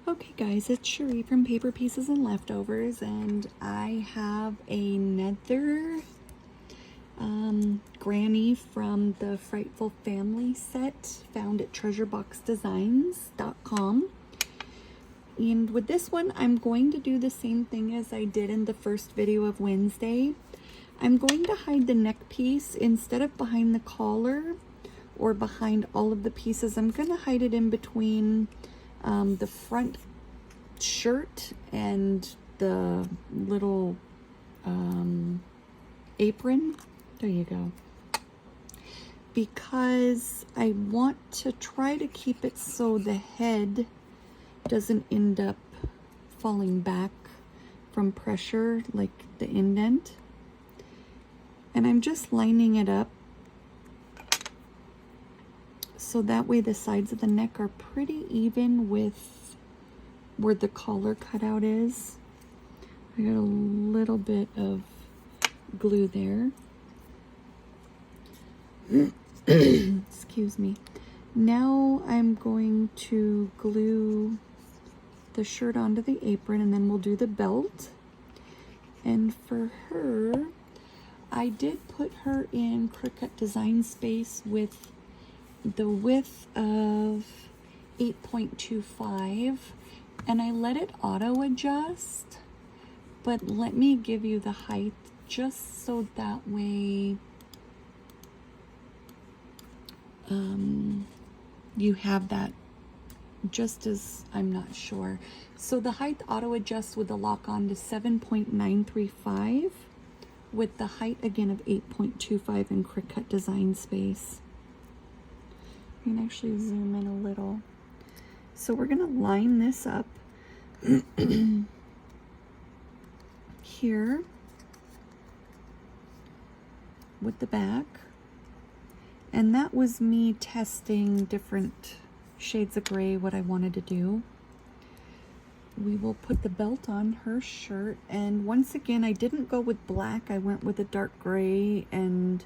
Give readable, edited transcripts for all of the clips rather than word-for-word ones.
Okay guys, it's Cherie from Paper Pieces and Leftovers, and I have another granny from the Frightful Family set found at treasureboxdesigns.com. And with this one, I'm going to do the same thing as I did in the first video of Wednesday. I'm going to hide the neck piece instead of behind the collar or behind all of the pieces. I'm going to hide it in between the front shirt and the little apron. There you go. Because I want to try to keep it so the head doesn't end up falling back from pressure like the indent. And I'm just lining it up so that way the sides of the neck are pretty even with where the collar cutout is. I got a little bit of glue there. Excuse me. Now I'm going to glue the shirt onto the apron, and then we'll do the belt. And for her, I did put her in Cricut Design Space with the width of 8.25, and I let it auto adjust, but let me give you the height just so that way you have that just as I'm not sure. So the height auto adjusts with the lock on to 7.935 with the height again of 8.25 in Cricut Design Space. You can actually zoom in a little. So we're gonna line this up here with the back. And that was me testing different shades of gray, what I wanted to do. We will put the belt on her shirt, and once again, I didn't go with black. I went with a dark gray and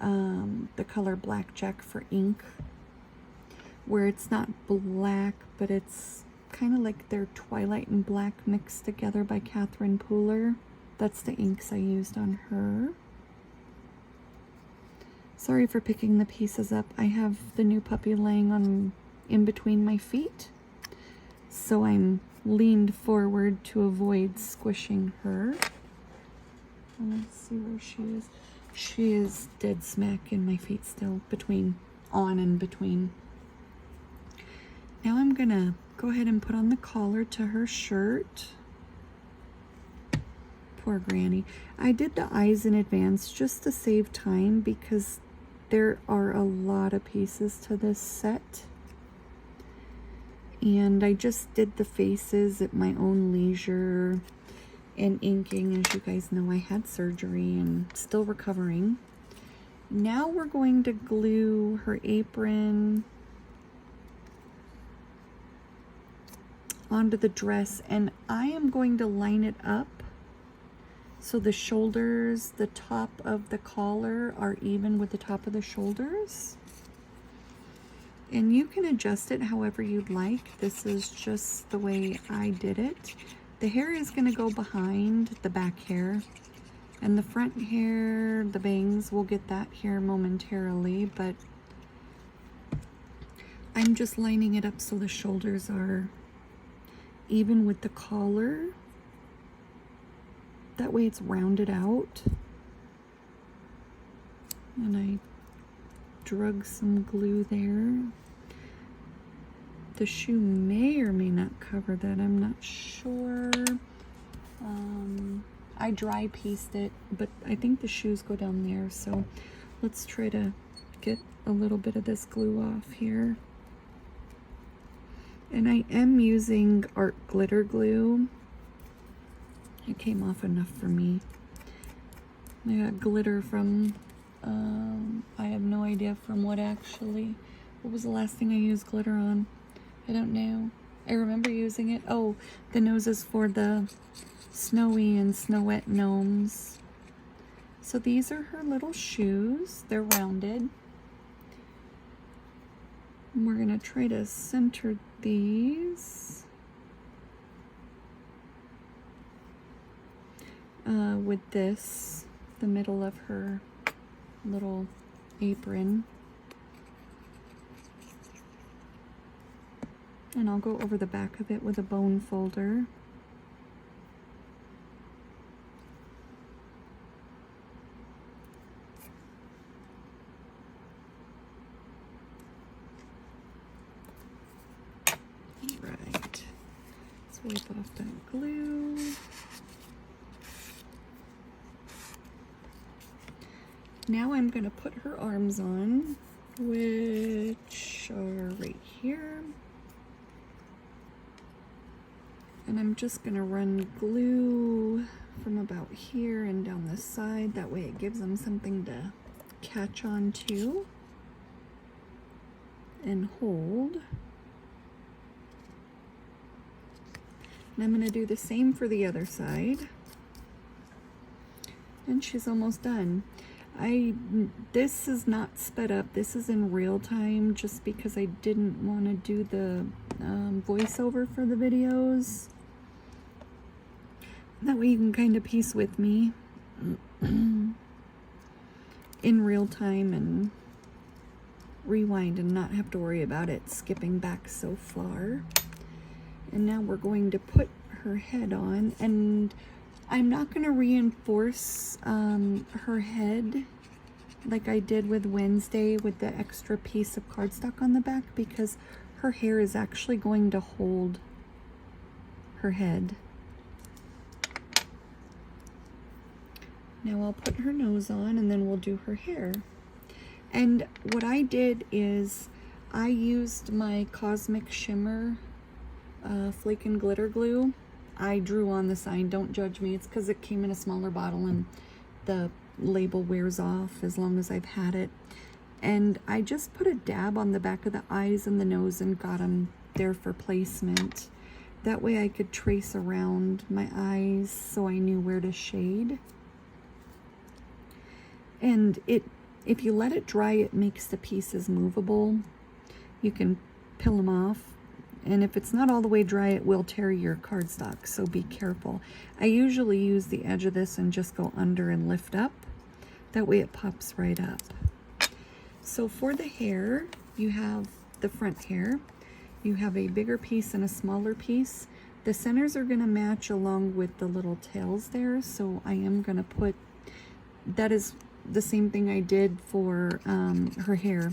the color blackjack for ink, where it's not black, but it's kind of like their Twilight and Black mixed together by Catherine Pooler. That's the inks I used on her. Sorry for picking the pieces up. I have the new puppy laying on in between my feet, so I'm leaned forward to avoid squishing her. Let's see where she is. She is dead smack in my feet still, on and between. Now I'm gonna go ahead and put on the collar to her shirt. Poor Granny. I did the eyes in advance just to save time because there are a lot of pieces to this set. And I just did the faces at my own leisure and inking. As you guys know, I had surgery and still recovering. Now we're going to glue her apron onto the dress, and I am going to line it up so the shoulders, the top of the collar are even with the top of the shoulders. And you can adjust it however you'd like. This is just the way I did it. The hair is going to go behind the back hair, and the front hair, the bangs, we'll get that here momentarily, but I'm just lining it up so the shoulders are even with the collar. That way it's rounded out. And I drug some glue there. The shoe may or may not cover that, I'm not sure. I dry pieced it, but I think the shoes go down there, so let's try to get a little bit of this glue off here. And I am using art glitter glue. It came off enough for me. I got glitter from, I have no idea from what actually. What was the last thing I used glitter on? I don't know. I remember using it. Oh, the noses for the Snowy and Snowette gnomes. So these are her little shoes. They're rounded. And we're going to try to center these. with this, the middle of her little apron. And I'll go over the back of it with a bone folder. Right. Let's wipe off that glue. Now I'm going to put her arms on, which are right here. And I'm just going to run glue from about here and down the side. That way it gives them something to catch on to and hold. And I'm going to do the same for the other side. And she's almost done. This is not sped up. This is in real time just because I didn't want to do the voiceover for the videos. That way you can kind of piece with me in real time and rewind and not have to worry about it skipping back so far. And now we're going to put her head on, and I'm not going to reinforce her head like I did with Wednesday with the extra piece of cardstock on the back, because her hair is actually going to hold her head. Now I'll put her nose on and then we'll do her hair. And what I did is I used my Cosmic Shimmer Flake and Glitter glue. I drew on the sign, don't judge me. It's because it came in a smaller bottle and the label wears off as long as I've had it. And I just put a dab on the back of the eyes and the nose and got them there for placement. That way I could trace around my eyes so I knew where to shade. And if you let it dry, it makes the pieces movable. You can peel them off. And if it's not all the way dry, it will tear your cardstock, so be careful. I usually use the edge of this and just go under and lift up. That way it pops right up. So for the hair, you have the front hair. You have a bigger piece and a smaller piece. The centers are going to match along with the little tails there, so I am going to put, that is the same thing I did for her hair.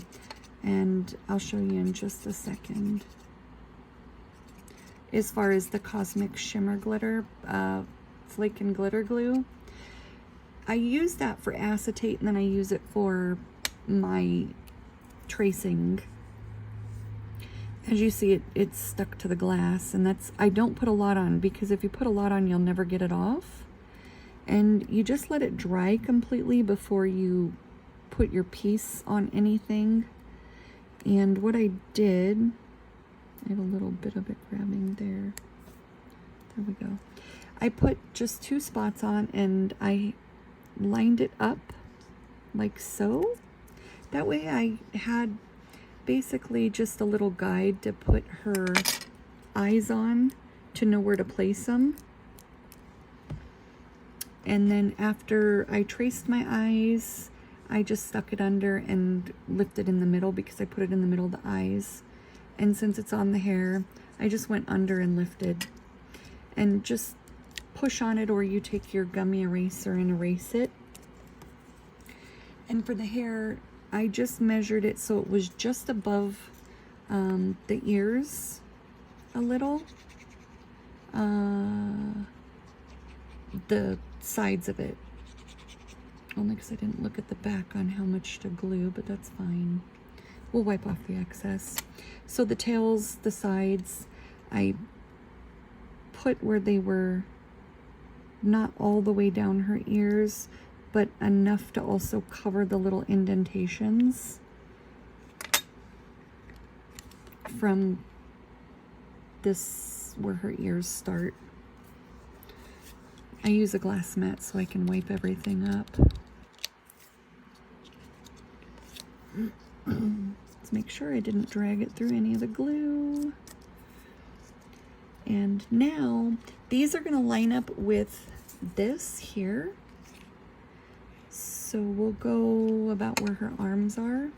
And I'll show you in just a second. As far as the Cosmic Shimmer Glitter, Flake and Glitter glue, I use that for acetate, and then I use it for my tracing. As you see, it's stuck to the glass, and I don't put a lot on, because if you put a lot on, you'll never get it off. And you just let it dry completely before you put your piece on anything. And what I did, I have a little bit of it grabbing there. There we go. I put just 2 spots on and I lined it up like so. That way I had basically just a little guide to put her eyes on to know where to place them. And then after I traced my eyes, I just stuck it under and lifted in the middle because I put it in the middle of the eyes. And since it's on the hair, I just went under and lifted. And just push on it, or you take your gummy eraser and erase it. And for the hair, I just measured it so it was just above the ears a little. The sides of it. Only because I didn't look at the back on how much to glue, but that's fine. We'll wipe off the excess. So the tails, the sides, I put where they were not all the way down her ears, but enough to also cover the little indentations from this, where her ears start. I use a glass mat so I can wipe everything up. Let's make sure I didn't drag it through any of the glue. And now these are going to line up with this here. So we'll go about where her arms are.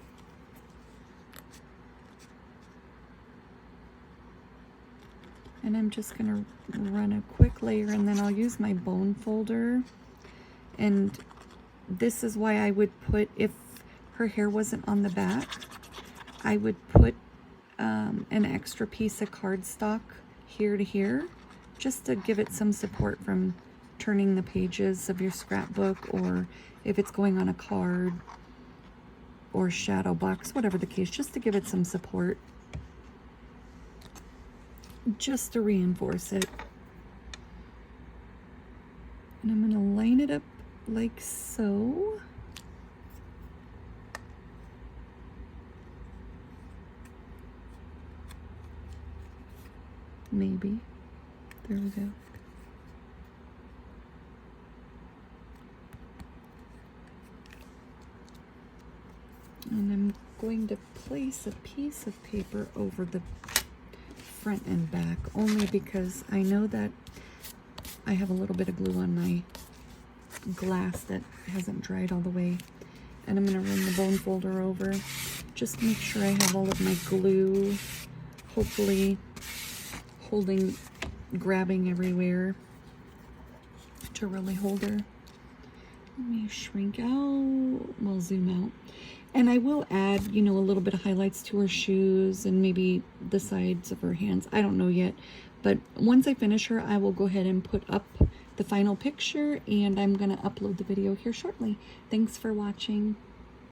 And I'm just going to run a quick layer, and then I'll use my bone folder. And this is why I would put, if her hair wasn't on the back, I would put an extra piece of cardstock here to here, just to give it some support from turning the pages of your scrapbook, or if it's going on a card or shadow box, whatever the case, just to give it some support, just to reinforce it. And I'm going to line it up like so. Maybe. There we go. And I'm going to place a piece of paper over the front and back, only because I know that I have a little bit of glue on my glass that hasn't dried all the way. And I'm going to run the bone folder over just to make sure I have all of my glue, hopefully grabbing everywhere to really hold her. Let me shrink out, we'll zoom out. And I will add, you know, a little bit of highlights to her shoes and maybe the sides of her hands. I don't know yet. But once I finish her, I will go ahead and put up the final picture, and I'm going to upload the video here shortly. Thanks for watching.